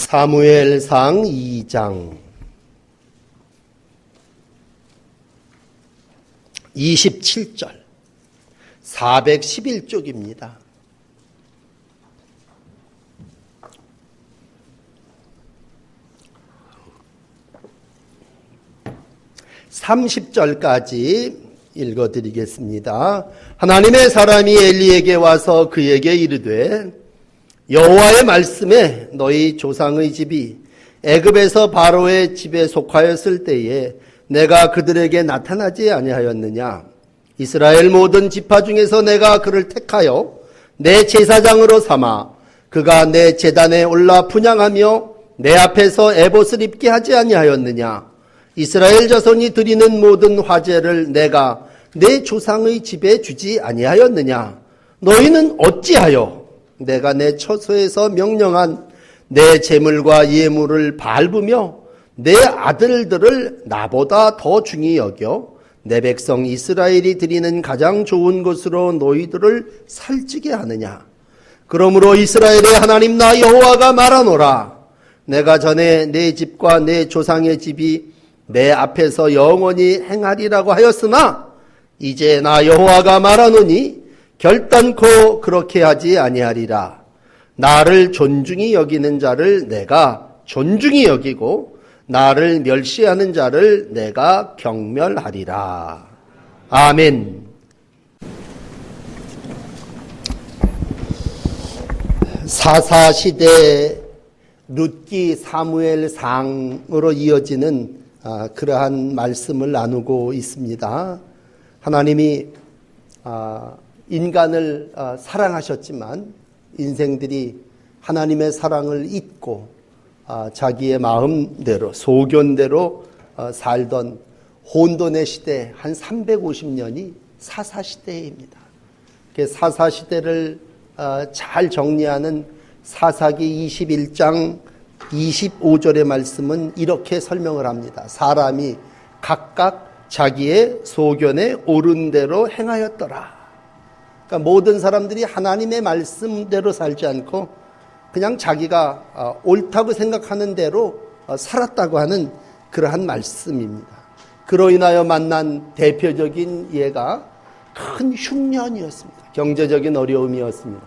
사무엘상 2장 27절 411쪽입니다. (30절까지) 읽어드리겠습니다. 하나님의 사람이 엘리에게 와서 그에게 이르되 여호와의 말씀에 너희 조상의 집이 애굽에서 바로의 집에 속하였을 때에 내가 그들에게 나타나지 아니하였느냐. 이스라엘 모든 지파 중에서 내가 그를 택하여 내 제사장으로 삼아 그가 내 제단에 올라 분향하며 내 앞에서 에봇을 입게 하지 아니하였느냐. 이스라엘 자손이 드리는 모든 화제를 내가 내 조상의 집에 주지 아니하였느냐. 너희는 어찌하여 내가 내 처소에서 명령한 내 제물과 예물을 밟으며 내 아들들을 나보다 더 중히 여겨 내 백성 이스라엘이 드리는 가장 좋은 것으로 너희들을 살찌게 하느냐. 그러므로 이스라엘의 하나님 나 여호와가 말하노라. 내가 전에 내 집과 내 조상의 집이 내 앞에서 영원히 행하리라고 하였으나 이제 나 여호와가 말하노니 결단코 그렇게 하지 아니하리라. 나를 존중히 여기는 자를 내가 존중히 여기고 나를 멸시하는 자를 내가 경멸하리라. 아멘. 사사시대 룻기 사무엘상으로 이어지는 그러한 말씀을 나누고 있습니다. 하나님이 인간을 사랑하셨지만 인생들이 하나님의 사랑을 잊고 자기의 마음대로 소견대로 살던 혼돈의 시대 한 350년이 사사시대입니다. 사사시대를 잘 정리하는 사사기 21장 25절의 말씀은 이렇게 설명을 합니다. 사람이 각각 자기의 소견에 옳은 대로 행하였더라. 그러니까 모든 사람들이 하나님의 말씀대로 살지 않고 그냥 자기가 옳다고 생각하는 대로 살았다고 하는 그러한 말씀입니다. 그로 인하여 만난 대표적인 예가 큰 흉년이었습니다. 경제적인 어려움이었습니다.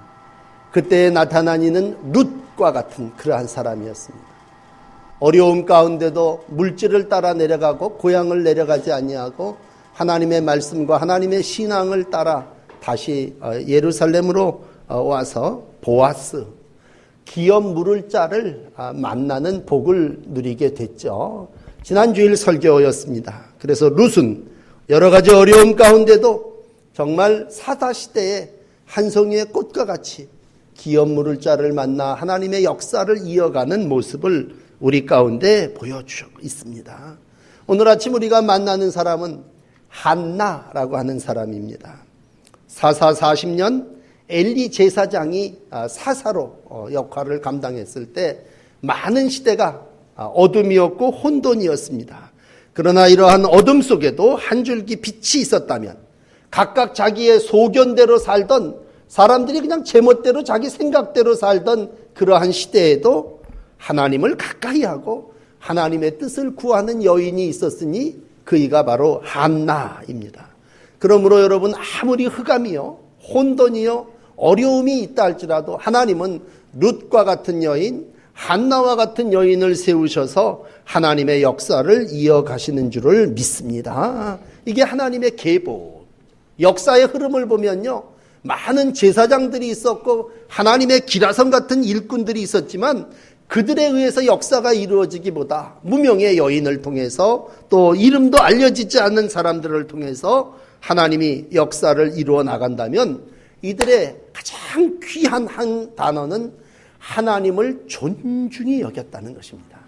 그때 나타난 이는 룻과 같은 그러한 사람이었습니다. 어려움 가운데도 물질을 따라 내려가고 고향을 내려가지 아니하고 하나님의 말씀과 하나님의 신앙을 따라 다시 예루살렘으로 와서 보아스 기업 물을 자를 만나는 복을 누리게 됐죠. 지난 주일 설교였습니다. 그래서 룻은 여러 가지 어려움 가운데도 정말 사사시대의 한 송이의 꽃과 같이 기업 물을 자를 만나 하나님의 역사를 이어가는 모습을 우리 가운데 보여주고 있습니다. 오늘 아침 우리가 만나는 사람은 한나라고 하는 사람입니다. 사사 40년 엘리 제사장이 사사로 역할을 감당했을 때 많은 시대가 어둠이었고 혼돈이었습니다. 그러나 이러한 어둠 속에도 한 줄기 빛이 있었다면 각각 자기의 소견대로 살던 사람들이 그냥 제멋대로 자기 생각대로 살던 그러한 시대에도 하나님을 가까이 하고 하나님의 뜻을 구하는 여인이 있었으니 그이가 바로 한나입니다. 그러므로 여러분 아무리 흑암이요 혼돈이요 어려움이 있다 할지라도 하나님은 룻과 같은 여인 한나와 같은 여인을 세우셔서 하나님의 역사를 이어가시는 줄을 믿습니다. 이게 하나님의 계보 역사의 흐름을 보면요 많은 제사장들이 있었고 하나님의 기라성 같은 일꾼들이 있었지만 그들에 의해서 역사가 이루어지기보다 무명의 여인을 통해서 또 이름도 알려지지 않는 사람들을 통해서 하나님이 역사를 이루어 나간다면 이들의 가장 귀한 한 단어는 하나님을 존중히 여겼다는 것입니다.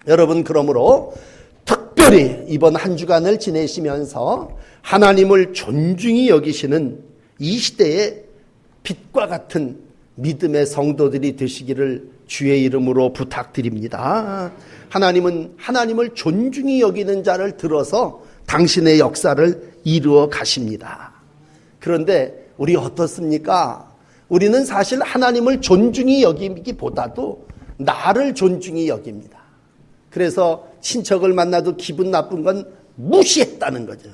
여러분 그러므로 특별히 이번 한 주간을 지내시면서 하나님을 존중히 여기시는 이 시대에 빛과 같은 믿음의 성도들이 되시기를 주의 이름으로 부탁드립니다. 하나님은 하나님을 존중히 여기는 자를 들어서 당신의 역사를 이루어 가십니다. 그런데 우리 어떻습니까? 우리는 사실 하나님을 존중히 여기기보다도 나를 존중히 여깁니다. 그래서 친척을 만나도 기분 나쁜 건 무시했다는 거죠.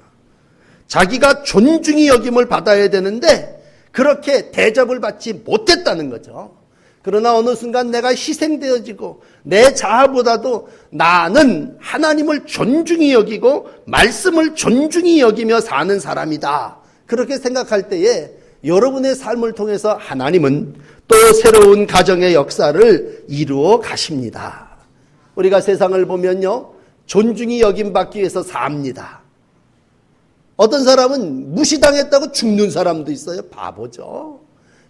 자기가 존중히 여김을 받아야 되는데 그렇게 대접을 받지 못했다는 거죠. 그러나 어느 순간 내가 희생되어지고 내 자아보다도 나는 하나님을 존중히 여기고 말씀을 존중히 여기며 사는 사람이다. 그렇게 생각할 때에 여러분의 삶을 통해서 하나님은 또 새로운 가정의 역사를 이루어 가십니다. 우리가 세상을 보면요, 존중히 여김받기 위해서 삽니다. 어떤 사람은 무시당했다고 죽는 사람도 있어요. 바보죠.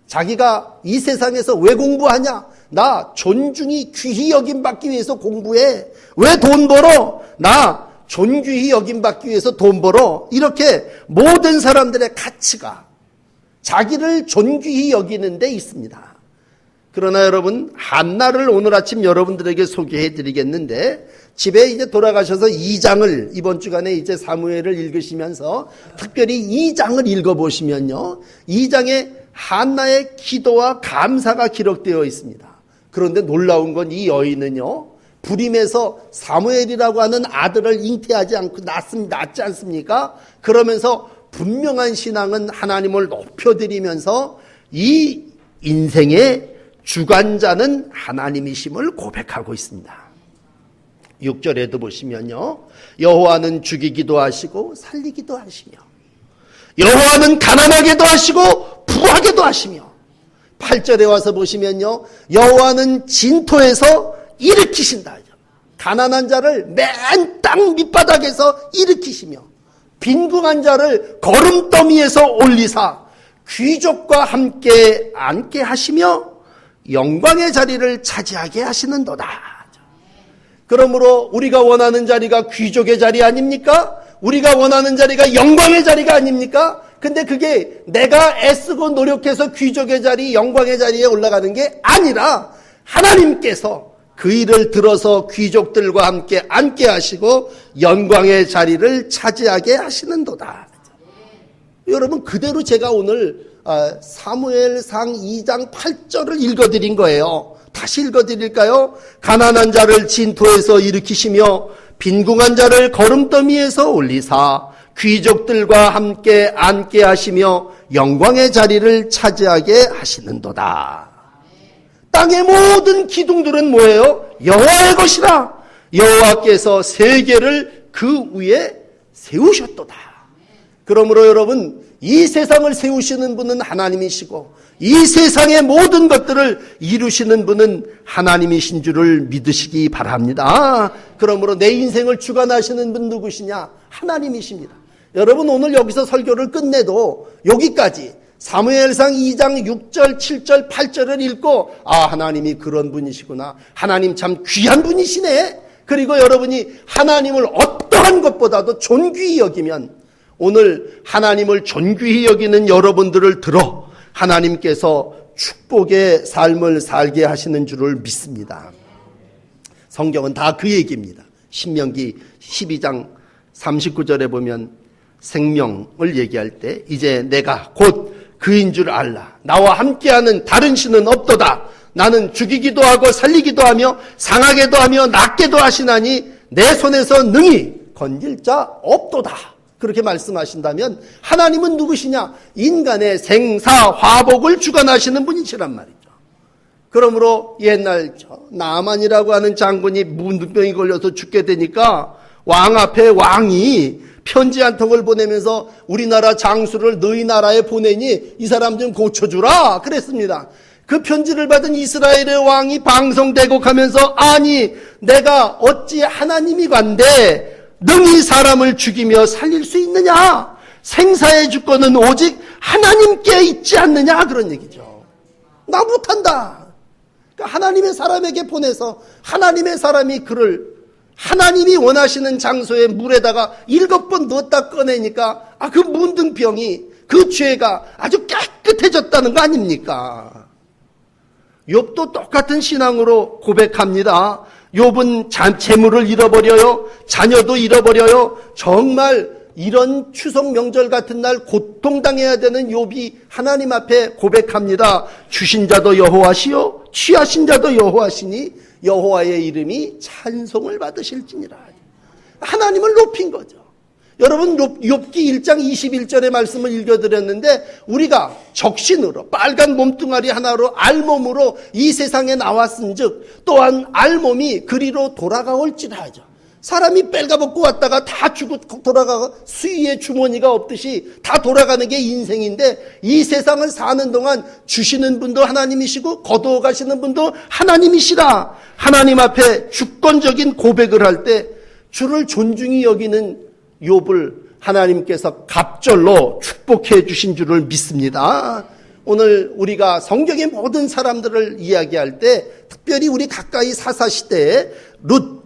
자기가 이 세상에서 왜 공부하냐? 나 존중히 귀히 여김받기 위해서 공부해. 왜 돈 벌어? 나 존귀히 여김받기 위해서 돈 벌어. 이렇게 모든 사람들의 가치가 자기를 존귀히 여기는 데 있습니다. 그러나 여러분, 한나를 오늘 아침 여러분들에게 소개해 드리겠는데, 집에 이제 돌아가셔서 2장을 이번 주간에 이제 사무엘을 읽으시면서 특별히 2장을 읽어보시면요, 2장에 한나의 기도와 감사가 기록되어 있습니다. 그런데 놀라운 건 이 여인은요, 불임에서 사무엘이라고 하는 아들을 잉태하지 않고 낳지 않습니까? 그러면서 분명한 신앙은 하나님을 높여드리면서 이 인생의 주관자는 하나님이심을 고백하고 있습니다. 6절에도 보시면요, 여호와는 죽이기도 하시고 살리기도 하시며, 여호와는 가난하게도 하시고 부하게도 하시며, 8절에 와서 보시면요, 여호와는 진토에서 일으키신다. 가난한 자를 맨 땅 밑바닥에서 일으키시며 빈궁한 자를 거름더미에서 올리사 귀족과 함께 앉게 하시며 영광의 자리를 차지하게 하시는도다. 그러므로 우리가 원하는 자리가 귀족의 자리 아닙니까? 우리가 원하는 자리가 영광의 자리가 아닙니까? 근데 그게 내가 애쓰고 노력해서 귀족의 자리, 영광의 자리에 올라가는 게 아니라 하나님께서 그 일을 들어서 귀족들과 함께 앉게 하시고 영광의 자리를 차지하게 하시는도다. 여러분, 그대로 제가 오늘 사무엘상 2장 8절을 읽어드린 거예요. 다시 읽어드릴까요? 가난한 자를 진토에서 일으키시며 빈궁한 자를 거름더미에서 올리사 귀족들과 함께 앉게 하시며 영광의 자리를 차지하게 하시는도다. 땅의 모든 기둥들은 뭐예요? 여호와의 것이라. 여호와께서 세계를 그 위에 세우셨도다. 그러므로 여러분, 이 세상을 세우시는 분은 하나님이시고 이 세상의 모든 것들을 이루시는 분은 하나님이신 줄을 믿으시기 바랍니다. 그러므로 내 인생을 주관하시는 분 누구시냐? 하나님이십니다. 여러분, 오늘 여기서 설교를 끝내도 여기까지 사무엘상 2장 6절, 7절, 8절을 읽고 하나님이 그런 분이시구나. 하나님 참 귀한 분이시네. 그리고 여러분이 하나님을 어떠한 것보다도 존귀히 여기면 오늘 하나님을 존귀히 여기는 여러분들을 들어 하나님께서 축복의 삶을 살게 하시는 줄을 믿습니다. 성경은 다 그 얘기입니다. 신명기 12장 39절에 보면 생명을 얘기할 때 이제 내가 곧 그인 줄 알라. 나와 함께하는 다른 신은 없도다. 나는 죽이기도 하고 살리기도 하며 상하게도 하며 낫게도 하시나니 내 손에서 능히 건질 자 없도다. 그렇게 말씀하신다면 하나님은 누구시냐? 인간의 생사 화복을 주관하시는 분이시란 말이죠. 그러므로 옛날 나만이라고 하는 장군이 문둥병이 걸려서 죽게 되니까 왕 앞에 왕이 편지 한 통을 보내면서 우리나라 장수를 너희 나라에 보내니 이 사람 좀 고쳐주라 그랬습니다. 그 편지를 받은 이스라엘의 왕이 방송대곡하면서 아니 내가 어찌 하나님이 관데 능히 사람을 죽이며 살릴 수 있느냐? 생사의 주권은 오직 하나님께 있지 않느냐? 그런 얘기죠. 나 못한다. 그러니까 하나님의 사람에게 보내서 하나님의 사람이 그를 하나님이 원하시는 장소에 물에다가 7번 넣었다 꺼내니까 그 문둥병이 그 죄가 아주 깨끗해졌다는 거 아닙니까? 욥도 똑같은 신앙으로 고백합니다. 욥은 재물을 잃어버려요. 자녀도 잃어버려요. 정말 이런 추석 명절 같은 날 고통당해야 되는 욥이 하나님 앞에 고백합니다. 주신 자도 여호와시요 취하신 자도 여호와시니 여호와의 이름이 찬송을 받으실지니라. 하나님을 높인 거죠. 여러분, 욥기 1장 21절의 말씀을 읽어드렸는데 우리가 적신으로 빨간 몸뚱아리 하나로 알몸으로 이 세상에 나왔은즉 또한 알몸이 그리로 돌아가올지라 하죠. 사람이 빨가벗고 왔다가 다 죽고 돌아가고 수위에 주머니가 없듯이 다 돌아가는 게 인생인데 이 세상을 사는 동안 주시는 분도 하나님이시고 거두어 가시는 분도 하나님이시라. 하나님 앞에 주권적인 고백을 할 때 주를 존중히 여기는 욥을 하나님께서 갑절로 축복해 주신 줄을 믿습니다. 오늘 우리가 성경의 모든 사람들을 이야기할 때 특별히 우리 가까이 사사시대에 룻,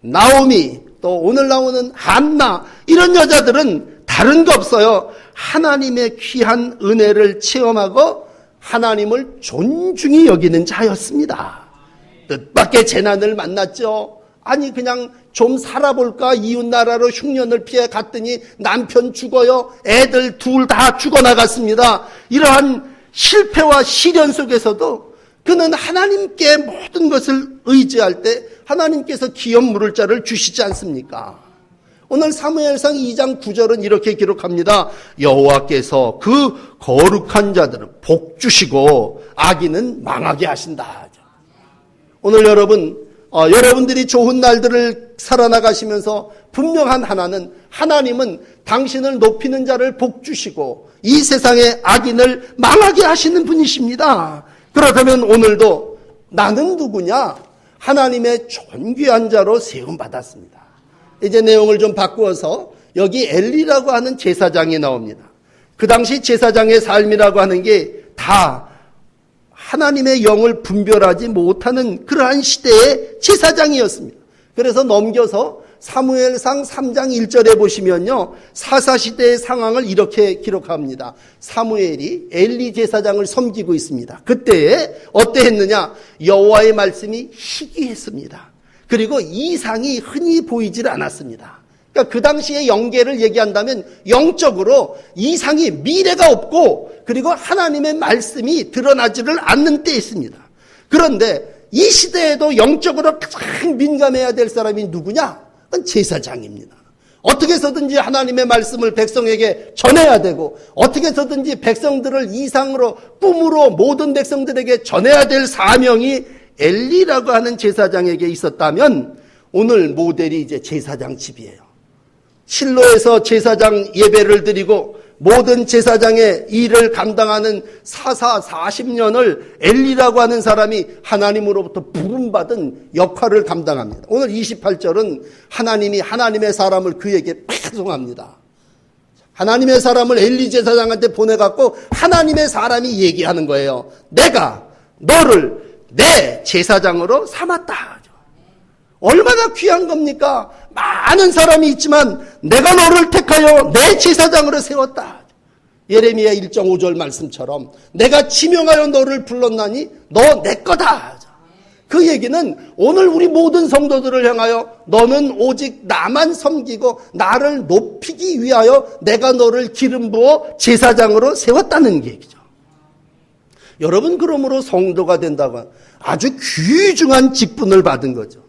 나오미, 또 오늘 나오는 한나, 이런 여자들은 다른 거 없어요. 하나님의 귀한 은혜를 체험하고 하나님을 존중히 여기는 자였습니다. 뜻밖의 재난을 만났죠. 아니 그냥 좀 살아볼까 이웃나라로 흉년을 피해 갔더니 남편 죽어요. 애들 둘 다 죽어나갔습니다. 이러한 실패와 시련 속에서도 그는 하나님께 모든 것을 의지할 때 하나님께서 기업 물을 자를 주시지 않습니까? 오늘 사무엘상 2장 9절은 이렇게 기록합니다. 여호와께서 그 거룩한 자들은 복 주시고 악인은 망하게 하신다. 오늘 여러분들이 좋은 날들을 살아나가시면서 분명한 하나는 하나님은 당신을 높이는 자를 복 주시고 이 세상의 악인을 망하게 하시는 분이십니다. 그렇다면 오늘도 나는 누구냐? 하나님의 존귀한 자로 세움받았습니다. 이제 내용을 좀 바꾸어서 여기 엘리라고 하는 제사장이 나옵니다. 그 당시 제사장의 삶이라고 하는 게 다 하나님의 영을 분별하지 못하는 그러한 시대의 제사장이었습니다. 그래서 넘겨서 사무엘상 3장 1절에 보시면요, 사사시대의 상황을 이렇게 기록합니다. 사무엘이 엘리 제사장을 섬기고 있습니다. 그때에 어떠했느냐? 여호와의 말씀이 희귀했습니다. 그리고 이상이 흔히 보이질 않았습니다. 그러니까 그 당시의 영계를 얘기한다면 영적으로 이상이 미래가 없고 그리고 하나님의 말씀이 드러나지를 않는 때였습니다. 그런데 이 시대에도 영적으로 가장 민감해야 될 사람이 누구냐? 그건 제사장입니다. 어떻게 해서든지 하나님의 말씀을 백성에게 전해야 되고 어떻게 해서든지 백성들을 이상으로 꿈으로 모든 백성들에게 전해야 될 사명이 엘리라고 하는 제사장에게 있었다면 오늘 모델이 이제 제사장 집이에요. 실로에서 제사장 예배를 드리고 모든 제사장의 일을 감당하는 사사 40년을 엘리라고 하는 사람이 하나님으로부터 부름받은 역할을 감당합니다. 오늘 28절은 하나님이 하나님의 사람을 그에게 파송합니다. 하나님의 사람을 엘리 제사장한테 보내갖고 하나님의 사람이 얘기하는 거예요. 내가 너를 내 제사장으로 삼았다. 얼마나 귀한 겁니까? 많은 사람이 있지만 내가 너를 택하여 내 제사장으로 세웠다. 예레미야 1.5절 말씀처럼 내가 지명하여 너를 불렀나니 너 내 거다. 그 얘기는 오늘 우리 모든 성도들을 향하여 너는 오직 나만 섬기고 나를 높이기 위하여 내가 너를 기름 부어 제사장으로 세웠다는 얘기죠. 여러분, 그러므로 성도가 된다고 아주 귀중한 직분을 받은 거죠.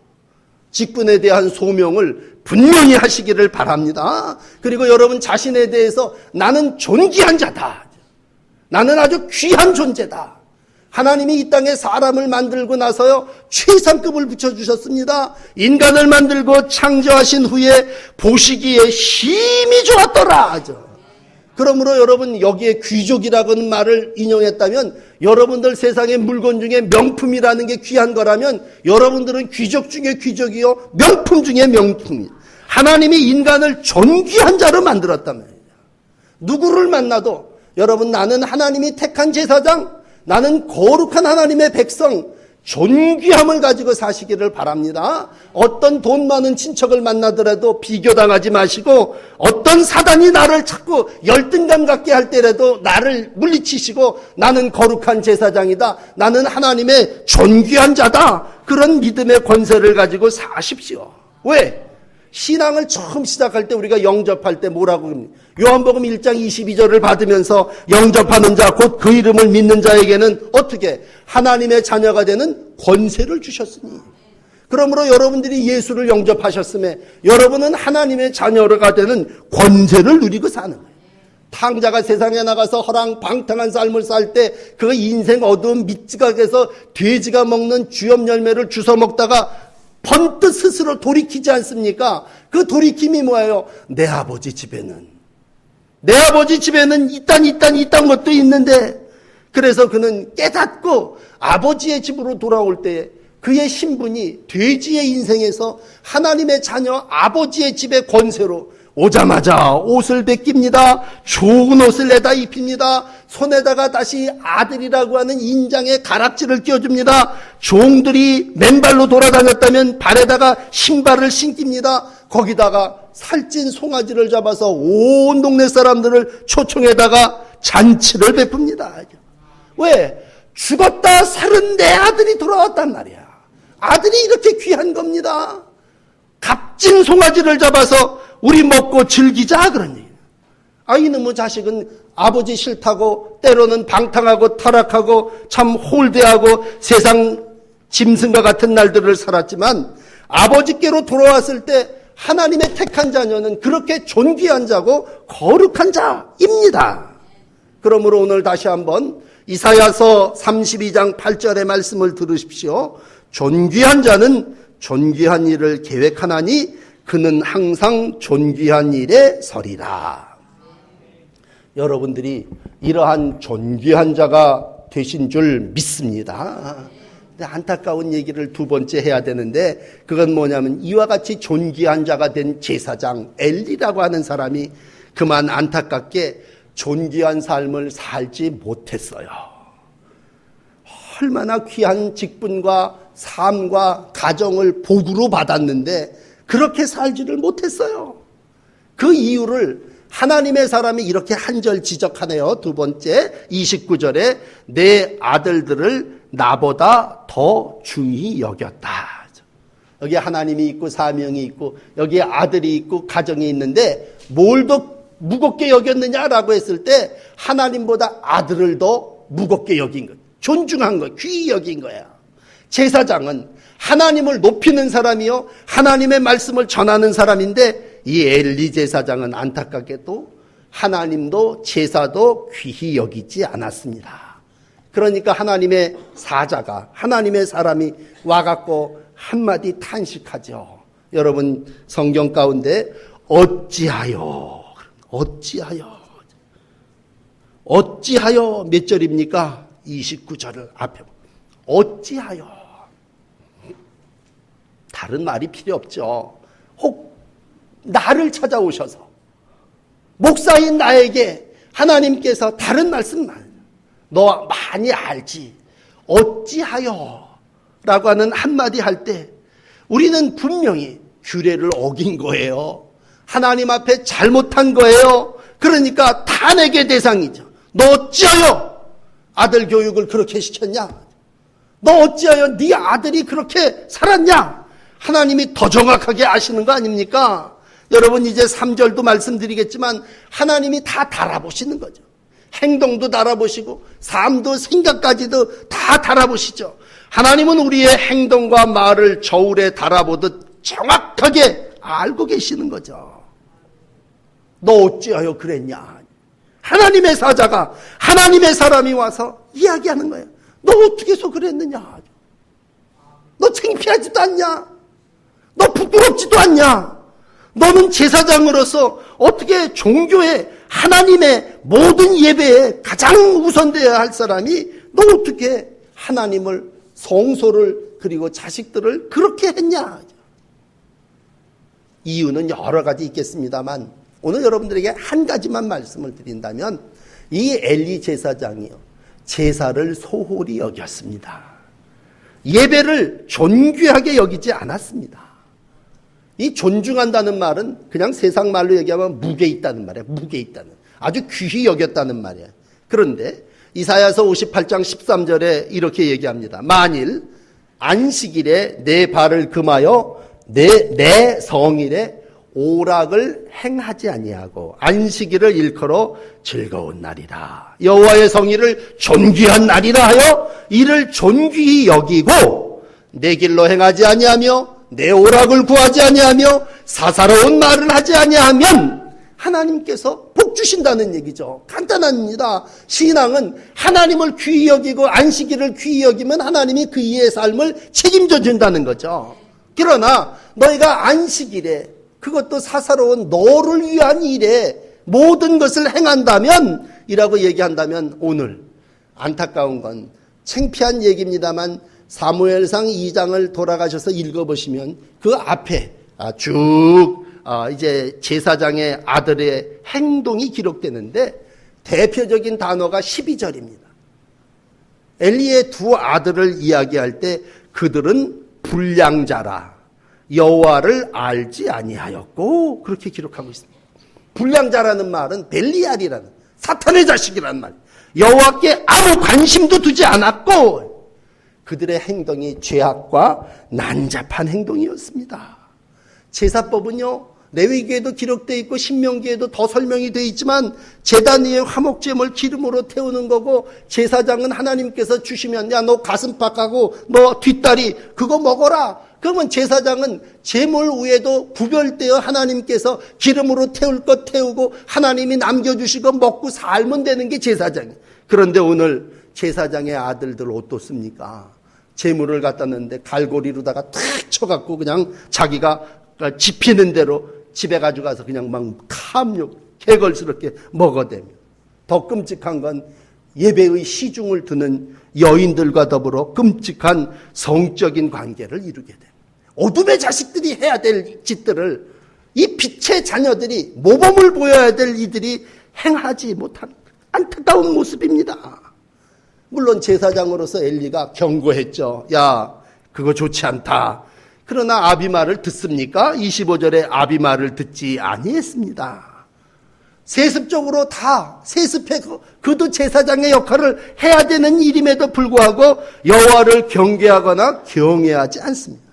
직분에 대한 소명을 분명히 하시기를 바랍니다. 그리고 여러분 자신에 대해서 나는 존귀한 자다. 나는 아주 귀한 존재다. 하나님이 이 땅에 사람을 만들고 나서요, 최상급을 붙여주셨습니다. 인간을 만들고 창조하신 후에 보시기에 심히 좋았더라 하죠. 그러므로 여러분 여기에 귀족이라는 말을 인용했다면 여러분들 세상의 물건 중에 명품이라는 게 귀한 거라면 여러분들은 귀족 중에 귀족이요 명품 중에 명품이에요. 하나님이 인간을 존귀한 자로 만들었단 말이에요. 누구를 만나도 여러분 나는 하나님이 택한 제사장, 나는 거룩한 하나님의 백성, 존귀함을 가지고 사시기를 바랍니다. 어떤 돈 많은 친척을 만나더라도 비교당하지 마시고 어떤 사단이 나를 자꾸 열등감 갖게 할 때라도 나를 물리치시고 나는 거룩한 제사장이다. 나는 하나님의 존귀한 자다. 그런 믿음의 권세를 가지고 사십시오. 왜? 신앙을 처음 시작할 때 우리가 영접할 때 뭐라고 합니까? 요한복음 1장 22절을 받으면서 영접하는 자 곧 그 이름을 믿는 자에게는 어떻게 하나님의 자녀가 되는 권세를 주셨으니, 그러므로 여러분들이 예수를 영접하셨음에 여러분은 하나님의 자녀가 되는 권세를 누리고 사는 거예요. 탕자가 세상에 나가서 허랑방탕한 삶을 살 때 그 인생 어두운 밑지각에서 돼지가 먹는 주엽 열매를 주워 먹다가 번뜩 스스로 돌이키지 않습니까? 그 돌이킴이 뭐예요? 내 아버지 집에는 이딴 것도 있는데, 그래서 그는 깨닫고 아버지의 집으로 돌아올 때 그의 신분이 돼지의 인생에서 하나님의 자녀 아버지의 집의 권세로 오자마자 옷을 벗깁니다. 좋은 옷을 내다 입힙니다. 손에다가 다시 아들이라고 하는 인장에 가락지를 끼워줍니다. 종들이 맨발로 돌아다녔다면 발에다가 신발을 신깁니다. 거기다가 살찐 송아지를 잡아서 온 동네 사람들을 초청해다가 잔치를 베풉니다. 왜? 죽었다 살은 내 아들이 돌아왔단 말이야. 아들이 이렇게 귀한 겁니다. 값진 송아지를 잡아서 우리 먹고 즐기자, 그런 얘기예요. 이놈의 자식은 아버지 싫다고 때로는 방탕하고 타락하고 참 홀대하고 세상 짐승과 같은 날들을 살았지만 아버지께로 돌아왔을 때 하나님의 택한 자녀는 그렇게 존귀한 자고 거룩한 자입니다. 그러므로 오늘 다시 한번 이사야서 32장 8절의 말씀을 들으십시오. 존귀한 자는 존귀한 일을 계획하나니 그는 항상 존귀한 일에 서리라. 여러분들이 이러한 존귀한 자가 되신 줄 믿습니다. 근데 안타까운 얘기를 두 번째 해야 되는데, 그건 뭐냐면 이와 같이 존귀한 자가 된 제사장 엘리라고 하는 사람이 그만 안타깝게 존귀한 삶을 살지 못했어요. 얼마나 귀한 직분과 삶과 가정을 복으로 받았는데 그렇게 살지를 못했어요. 그 이유를 하나님의 사람이 이렇게 한 절 지적하네요. 두 번째 29절에 내 아들들을 나보다 더 중히 여겼다. 여기 하나님이 있고 사명이 있고 여기에 아들이 있고 가정이 있는데 뭘 더 무겁게 여겼느냐라고 했을 때 하나님보다 아들을 더 무겁게 여긴 것, 존중한 것, 귀히 여긴 거야. 제사장은 하나님을 높이는 사람이요, 하나님의 말씀을 전하는 사람인데 이 엘리 제사장은 안타깝게도 하나님도 제사도 귀히 여기지 않았습니다. 그러니까 하나님의 사자가, 하나님의 사람이 와갖고 한마디 탄식하죠. 여러분 성경 가운데 어찌하여 몇 절입니까? 29절을 앞에 어찌하여. 다른 말이 필요 없죠. 혹 나를 찾아오셔서 목사인 나에게 하나님께서 다른 말씀 너 많이 알지 어찌하여 라고 하는 한마디 할 때 우리는 분명히 규례를 어긴 거예요. 하나님 앞에 잘못한 거예요. 그러니까 탄핵의 대상이죠. 너 어찌하여 아들 교육을 그렇게 시켰냐? 너 어찌하여 네 아들이 그렇게 살았냐? 하나님이 더 정확하게 아시는 거 아닙니까? 여러분 이제 3절도 말씀드리겠지만 하나님이 다 달아보시는 거죠. 행동도 달아보시고 삶도 생각까지도 다 달아보시죠. 하나님은 우리의 행동과 말을 저울에 달아보듯 정확하게 알고 계시는 거죠. 너 어찌하여 그랬냐? 하나님의 사자가, 하나님의 사람이 와서 이야기하는 거예요. 너 어떻게 해서 그랬느냐? 너 창피하지도 않냐? 너 부끄럽지도 않냐? 너는 제사장으로서 어떻게 종교에 하나님의 모든 예배에 가장 우선되어야 할 사람이 너 어떻게 하나님을, 성소를, 그리고 자식들을 그렇게 했냐? 이유는 여러 가지 있겠습니다만 오늘 여러분들에게 한 가지만 말씀을 드린다면 이 엘리 제사장이요, 제사를 소홀히 여겼습니다. 예배를 존귀하게 여기지 않았습니다. 이 존중한다는 말은 그냥 세상 말로 얘기하면 무게 있다는 말이에요. 무게 있다는, 아주 귀히 여겼다는 말이에요. 그런데 이사야서 58장 13절에 이렇게 얘기합니다. 만일 안식일에 내 발을 금하여 내 성일에 오락을 행하지 아니하고 안식일을 일컬어 즐거운 날이라. 여호와의 성일을 존귀한 날이라 하여 이를 존귀히 여기고 내 길로 행하지 아니하며 내 오락을 구하지 아니하며 사사로운 말을 하지 아니하면 하나님께서 복 주신다는 얘기죠. 간단합니다. 신앙은 하나님을 귀히 여기고 안식일을 귀히 여기면 하나님이 그 이의 삶을 책임져 준다는 거죠. 그러나 너희가 안식일에 그것도 사사로운 너를 위한 일에 모든 것을 행한다면 이라고 얘기한다면 오늘 안타까운 건 창피한 얘기입니다만 사무엘상 2장을 돌아가셔서 읽어보시면 그 앞에 쭉 이제 제사장의 아들의 행동이 기록되는데 대표적인 단어가 12절입니다. 엘리의 두 아들을 이야기할 때 그들은 불량자라 여호와를 알지 아니하였고 그렇게 기록하고 있습니다. 불량자라는 말은 벨리알이라는 사탄의 자식이라는 말. 여호와께 아무 관심도 두지 않았고 그들의 행동이 죄악과 난잡한 행동이었습니다. 제사법은요 레위기에도 기록되어 있고 신명기에도 더 설명이 되어 있지만 제단 위에 화목제물 기름으로 태우는 거고 제사장은 하나님께서 주시면 야 너 가슴팍하고 너 뒷다리 그거 먹어라. 그러면 제사장은 제물 위에도 구별되어 하나님께서 기름으로 태울 것 태우고 하나님이 남겨주시고 먹고 살면 되는 게 제사장이에요. 그런데 오늘 제사장의 아들들 어떻습니까? 제물을 갖다 놨는데 갈고리로다가 탁 쳐갖고 그냥 자기가 집히는 대로 집에 가져가서 그냥 막 탐욕 개걸스럽게 먹어대며 더 끔찍한 건 예배의 시중을 두는 여인들과 더불어 끔찍한 성적인 관계를 이루게 됩니다. 어둠의 자식들이 해야 될 짓들을 이 빛의 자녀들이 모범을 보여야 될 이들이 행하지 못한 안타까운 모습입니다. 물론 제사장으로서 엘리가 경고했죠. 야 그거 좋지 않다. 그러나 아비말을 듣습니까? 25절에 아비말을 듣지 아니했습니다. 세습적으로 다 세습해서 그도 제사장의 역할을 해야 되는 일임에도 불구하고 여호와를 경계하거나 경외하지 않습니다.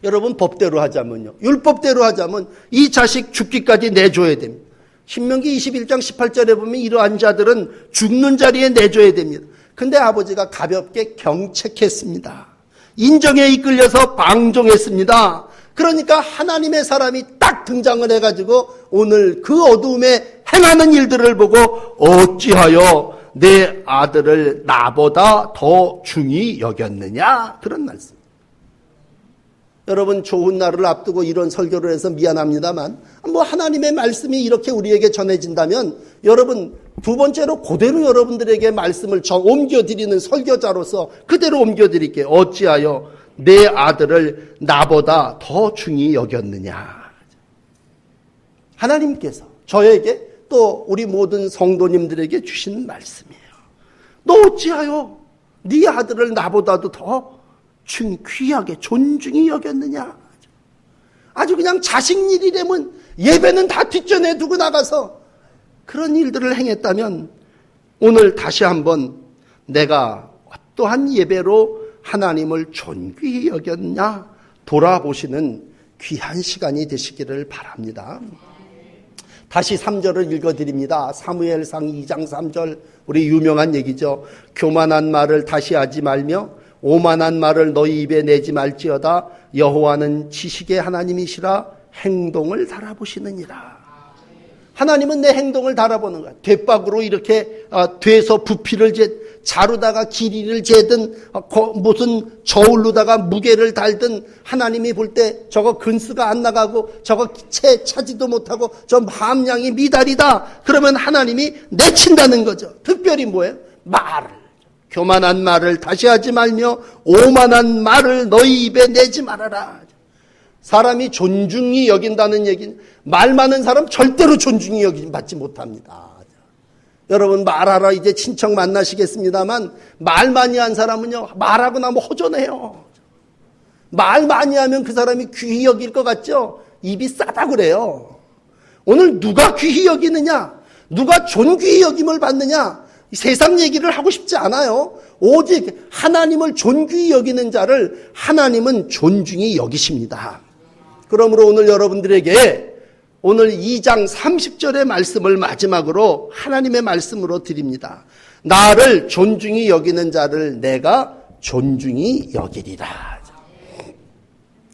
여러분 법대로 하자면요. 율법대로 하자면 이 자식 죽기까지 내줘야 됩니다. 신명기 21장 18절에 보면 이러한 자들은 죽는 자리에 내줘야 됩니다. 근데 아버지가 가볍게 경책했습니다. 인정에 이끌려서 방종했습니다. 그러니까 하나님의 사람이 딱 등장을 해가지고 오늘 그 어두움에 행하는 일들을 보고 어찌하여 내 아들을 나보다 더 중히 여겼느냐 그런 말씀. 여러분 좋은 날을 앞두고 이런 설교를 해서 미안합니다만 뭐 하나님의 말씀이 이렇게 우리에게 전해진다면 여러분 두 번째로 그대로 여러분들에게 말씀을 옮겨드리는 설교자로서 그대로 옮겨드릴게요. 어찌하여 내 아들을 나보다 더 중히 여겼느냐. 하나님께서 저에게 또 우리 모든 성도님들에게 주시는 말씀이에요. 너 어찌하여 네 아들을 나보다도 더 귀하게 존중히 여겼느냐. 아주 그냥 자식 일이라면 예배는 다 뒷전에 두고 나가서 그런 일들을 행했다면 오늘 다시 한번 내가 어떠한 예배로 하나님을 존귀히 여겼냐 돌아보시는 귀한 시간이 되시기를 바랍니다. 다시 3절을 읽어드립니다. 사무엘상 2장 3절 우리 유명한 얘기죠. 교만한 말을 다시 하지 말며 오만한 말을 너희 입에 내지 말지어다. 여호와는 지식의 하나님이시라 행동을 달아보시느니라. 하나님은 내 행동을 달아보는 거야. 뒷박으로 이렇게 돼서 부피를 자루다가 길이를 재든 무슨 저울로다가 무게를 달든 하나님이 볼 때 저거 근수가 안 나가고 저거 채 차지도 못하고 저 함량이 미달이다. 그러면 하나님이 내친다는 거죠. 특별히 뭐예요? 말을. 교만한 말을 다시 하지 말며 오만한 말을 너희 입에 내지 말아라. 사람이 존중히 여긴다는 얘기는 말 많은 사람 절대로 존중히 받지 못합니다. 여러분 말하라 이제 친척 만나시겠습니다만 말 많이 한 사람은요 말하고 나면 허전해요. 말 많이 하면 그 사람이 귀히 여길 것 같죠? 입이 싸다 그래요. 오늘 누가 귀히 여기느냐? 누가 존귀히 여김을 받느냐? 세상 얘기를 하고 싶지 않아요. 오직 하나님을 존귀히 여기는 자를 하나님은 존중히 여기십니다. 그러므로 오늘 여러분들에게 오늘 2장 30절의 말씀을 마지막으로 하나님의 말씀으로 드립니다. 나를 존중히 여기는 자를 내가 존중히 여기리라.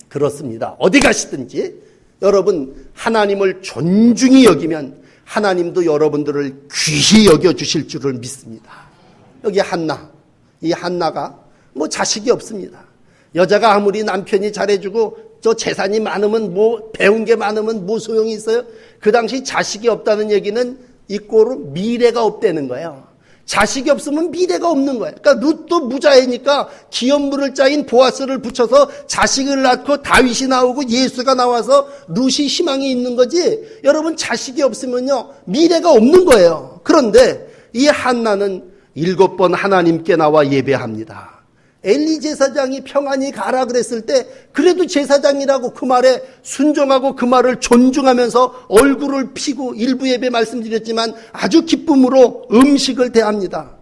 그렇습니다. 어디 가시든지 여러분 하나님을 존중히 여기면 하나님도 여러분들을 귀히 여겨주실 줄을 믿습니다. 여기 한나, 이 한나가 뭐 자식이 없습니다. 여자가 아무리 남편이 잘해주고 저 재산이 많으면 뭐 배운 게 많으면 뭐 소용이 있어요? 그 당시 자식이 없다는 얘기는 이꼬로 미래가 없다는 거예요. 자식이 없으면 미래가 없는 거예요. 그러니까 룻도 무자이니까 기업물을 짜인 보아스를 붙여서 자식을 낳고 다윗이 나오고 예수가 나와서 룻이 희망이 있는 거지. 여러분 자식이 없으면요 미래가 없는 거예요. 그런데 이 한나는 7번 하나님께 나와 예배합니다. 엘리 제사장이 평안히 가라 그랬을 때 그래도 제사장이라고 그 말에 순종하고 그 말을 존중하면서 얼굴을 피고 일부 예배 말씀드렸지만 아주 기쁨으로 음식을 대합니다.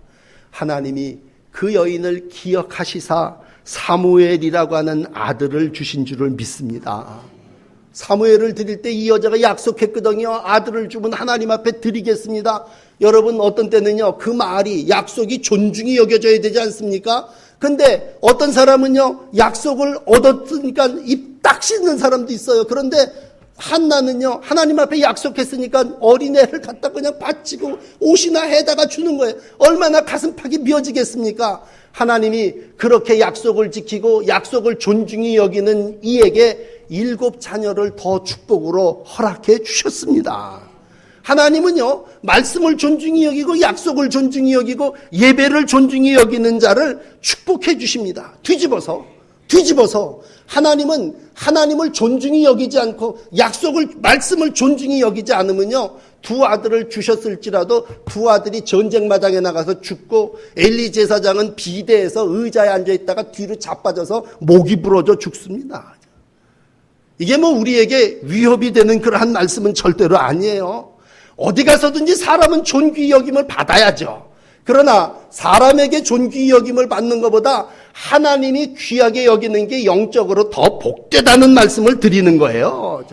하나님이 그 여인을 기억하시사 사무엘이라고 하는 아들을 주신 줄을 믿습니다. 사무엘을 드릴 때 이 여자가 약속했거든요. 아들을 주면 하나님 앞에 드리겠습니다. 여러분 어떤 때는요 그 말이 약속이 존중이 여겨져야 되지 않습니까? 근데 어떤 사람은요 약속을 얻었으니까 입 딱 씻는 사람도 있어요. 그런데 한나는요 하나님 앞에 약속했으니까 어린애를 갖다 그냥 바치고 옷이나 해다가 주는 거예요. 얼마나 가슴팍이 미어지겠습니까? 하나님이 그렇게 약속을 지키고 약속을 존중히 여기는 이에게 7 자녀를 더 축복으로 허락해 주셨습니다. 하나님은요 말씀을 존중히 여기고 약속을 존중히 여기고 예배를 존중히 여기는 자를 축복해 주십니다. 뒤집어서 하나님은 하나님을 존중히 여기지 않고 말씀을 존중히 여기지 않으면요 2 아들을 주셨을지라도 2 아들이 전쟁마당에 나가서 죽고 엘리 제사장은 비대에서 의자에 앉아있다가 뒤로 자빠져서 목이 부러져 죽습니다. 이게 뭐 우리에게 위협이 되는 그러한 말씀은 절대로 아니에요. 어디 가서든지 사람은 존귀 여김을 받아야죠. 그러나 사람에게 존귀 여김을 받는 것보다 하나님이 귀하게 여기는 게 영적으로 더 복되다는 말씀을 드리는 거예요.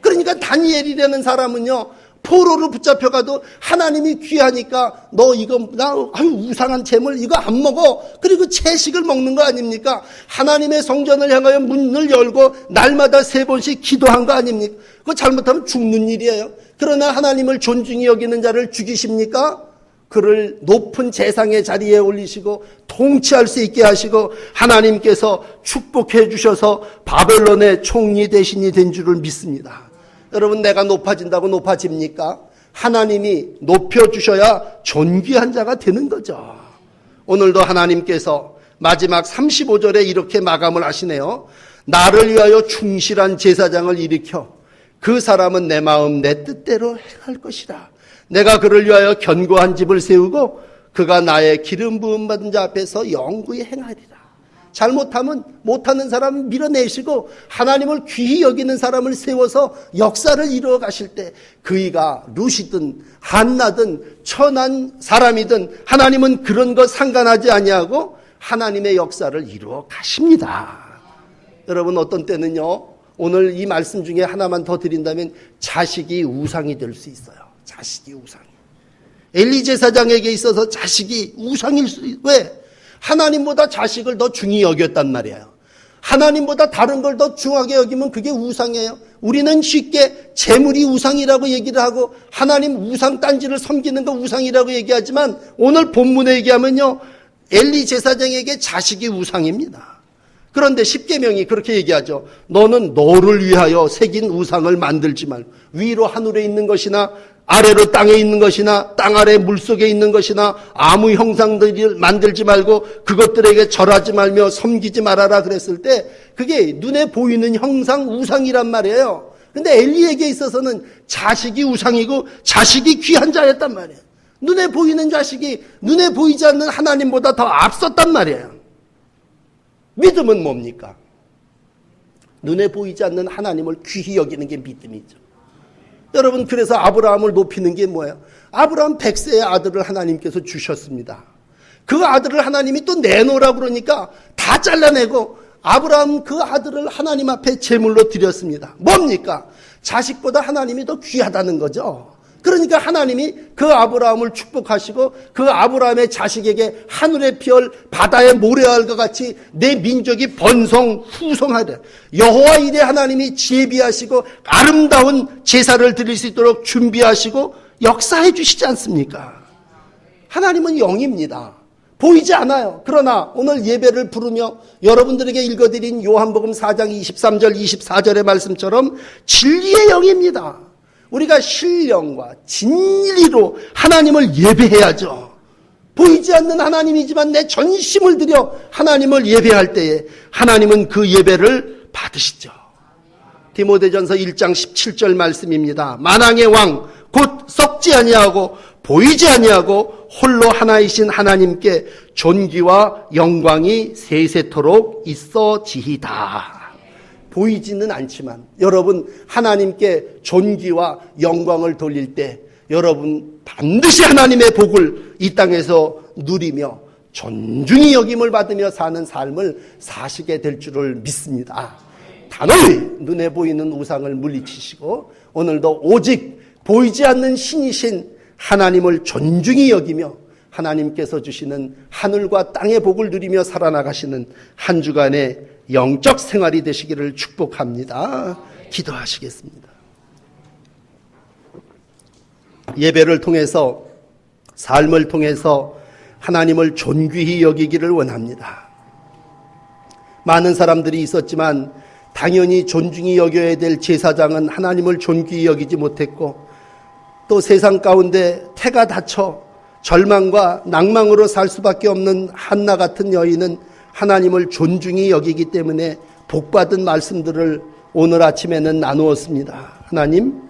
그러니까 다니엘이라는 사람은요 포로로 붙잡혀가도 하나님이 귀하니까 너 이거 우상한 재물 이거 안 먹어. 그리고 채식을 먹는 거 아닙니까? 하나님의 성전을 향하여 문을 열고 날마다 3번씩 기도한 거 아닙니까? 그거 잘못하면 죽는 일이에요. 그러나 하나님을 존중히 여기는 자를 죽이십니까? 그를 높은 재상의 자리에 올리시고 통치할 수 있게 하시고 하나님께서 축복해 주셔서 바벨론의 총리 대신이 된 줄을 믿습니다. 여러분 내가 높아진다고 높아집니까? 하나님이 높여주셔야 존귀한 자가 되는 거죠. 오늘도 하나님께서 마지막 35절에 이렇게 마감을 하시네요. 나를 위하여 충실한 제사장을 일으켜 그 사람은 내 마음 내 뜻대로 행할 것이라. 내가 그를 위하여 견고한 집을 세우고 그가 나의 기름 부음 받은 자 앞에서 영구히 행하리라. 잘못하면 못하는 사람을 밀어내시고 하나님을 귀히 여기는 사람을 세워서 역사를 이루어 가실 때 그이가 룻이든 한나든 천한 사람이든 하나님은 그런 거 상관하지 아니하고 하나님의 역사를 이루어 가십니다. 여러분 어떤 때는요 오늘 이 말씀 중에 하나만 더 드린다면 자식이 우상이 될 수 있어요. 자식이 우상이. 엘리 제사장에게 있어서 자식이 우상일 수 왜? 하나님보다 자식을 더 중히 여겼단 말이에요. 하나님보다 다른 걸 더 중하게 여기면 그게 우상이에요. 우리는 쉽게 재물이 우상이라고 얘기를 하고 하나님 우상 딴지를 섬기는 거 우상이라고 얘기하지만 오늘 본문에 얘기하면요 엘리 제사장에게 자식이 우상입니다. 그런데 십계명이 그렇게 얘기하죠. 너는 너를 위하여 새긴 우상을 만들지 말고 위로 하늘에 있는 것이나 아래로 땅에 있는 것이나 땅 아래 물속에 있는 것이나 아무 형상들을 만들지 말고 그것들에게 절하지 말며 섬기지 말아라 그랬을 때 그게 눈에 보이는 형상 우상이란 말이에요. 그런데 엘리에게 있어서는 자식이 우상이고 자식이 귀한 자였단 말이에요. 눈에 보이는 자식이 눈에 보이지 않는 하나님보다 더 앞섰단 말이에요. 믿음은 뭡니까? 눈에 보이지 않는 하나님을 귀히 여기는 게 믿음이죠. 여러분 그래서 아브라함을 높이는 게 뭐예요? 아브라함 100세의 아들을 하나님께서 주셨습니다. 그 아들을 하나님이 또 내놓으라고 그러니까 다 잘라내고 아브라함 그 아들을 하나님 앞에 제물로 드렸습니다. 뭡니까? 자식보다 하나님이 더 귀하다는 거죠. 그러니까 하나님이 그 아브라함을 축복하시고 그 아브라함의 자식에게 하늘의 별, 바다의 모래알과 같이 내 민족이 번성 후성하되 여호와 이레 하나님이 제비하시고 아름다운 제사를 드릴 수 있도록 준비하시고 역사해 주시지 않습니까? 하나님은 영입니다. 보이지 않아요. 그러나 오늘 예배를 부르며 여러분들에게 읽어드린 요한복음 4장 23절 24절의 말씀처럼 진리의 영입니다. 우리가 신령과 진리로 하나님을 예배해야죠. 보이지 않는 하나님이지만 내 전심을 들여 하나님을 예배할 때에 하나님은 그 예배를 받으시죠. 디모데전서 1장 17절 말씀입니다. 만왕의 왕 곧 썩지 아니하고 보이지 아니하고 홀로 하나이신 하나님께 존귀와 영광이 세세토록 있어지이다. 보이지는 않지만 여러분 하나님께 존귀와 영광을 돌릴 때 여러분 반드시 하나님의 복을 이 땅에서 누리며 존중히 여김을 받으며 사는 삶을 사시게 될 줄을 믿습니다. 단호히 눈에 보이는 우상을 물리치시고 오늘도 오직 보이지 않는 신이신 하나님을 존중히 여기며 하나님께서 주시는 하늘과 땅의 복을 누리며 살아나가시는 한 주간의 영적 생활이 되시기를 축복합니다. 기도하시겠습니다. 예배를 통해서 삶을 통해서 하나님을 존귀히 여기기를 원합니다. 많은 사람들이 있었지만 당연히 존중히 여겨야 될 제사장은 하나님을 존귀히 여기지 못했고 또 세상 가운데 태가 닫혀 절망과 낭망으로 살 수밖에 없는 한나 같은 여인은 하나님을 존중히 여기기 때문에 복받은 말씀들을 오늘 아침에는 나누었습니다. 하나님,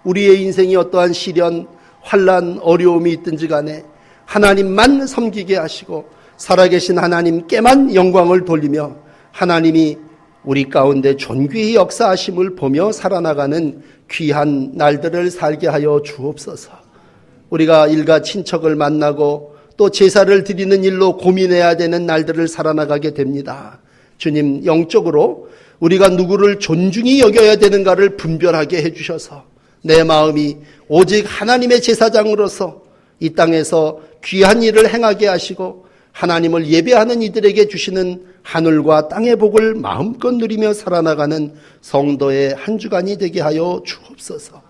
우리의 인생이 어떠한 시련, 환난, 어려움이 있든지 간에 하나님만 섬기게 하시고 살아계신 하나님께만 영광을 돌리며 하나님이 우리 가운데 존귀히 역사하심을 보며 살아나가는 귀한 날들을 살게 하여 주옵소서. 우리가 일가 친척을 만나고 또 제사를 드리는 일로 고민해야 되는 날들을 살아나가게 됩니다. 주님, 영적으로 우리가 누구를 존중히 여겨야 되는가를 분별하게 해주셔서 내 마음이 오직 하나님의 제사장으로서 이 땅에서 귀한 일을 행하게 하시고 하나님을 예배하는 이들에게 주시는 하늘과 땅의 복을 마음껏 누리며 살아나가는 성도의 한 주간이 되게 하여 주옵소서.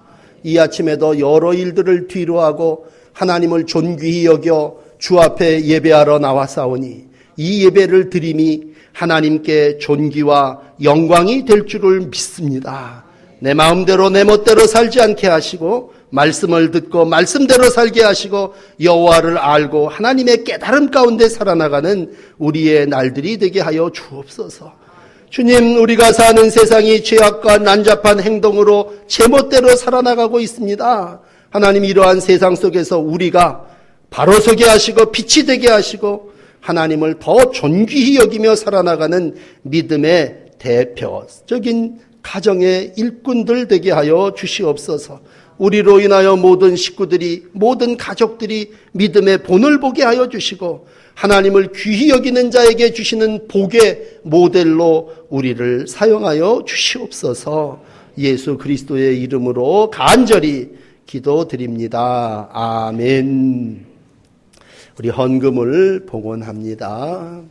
이 아침에도 여러 일들을 뒤로하고 하나님을 존귀히 여겨 주 앞에 예배하러 나와사오니 이 예배를 드림이 하나님께 존귀와 영광이 될 줄을 믿습니다. 내 마음대로 내 멋대로 살지 않게 하시고 말씀을 듣고 말씀대로 살게 하시고 여호와를 알고 하나님의 깨달음 가운데 살아나가는 우리의 날들이 되게 하여 주옵소서. 주님, 우리가 사는 세상이 죄악과 난잡한 행동으로 제멋대로 살아나가고 있습니다. 하나님, 이러한 세상 속에서 우리가 바로 서게 하시고 빛이 되게 하시고 하나님을 더 존귀히 여기며 살아나가는 믿음의 대표적인 가정의 일꾼들 되게 하여 주시옵소서. 우리로 인하여 모든 식구들이, 모든 가족들이 믿음의 본을 보게 하여 주시고 하나님을 귀히 여기는 자에게 주시는 복의 모델로 우리를 사용하여 주시옵소서. 예수 그리스도의 이름으로 간절히 기도드립니다. 아멘. 우리 헌금을 봉헌합니다.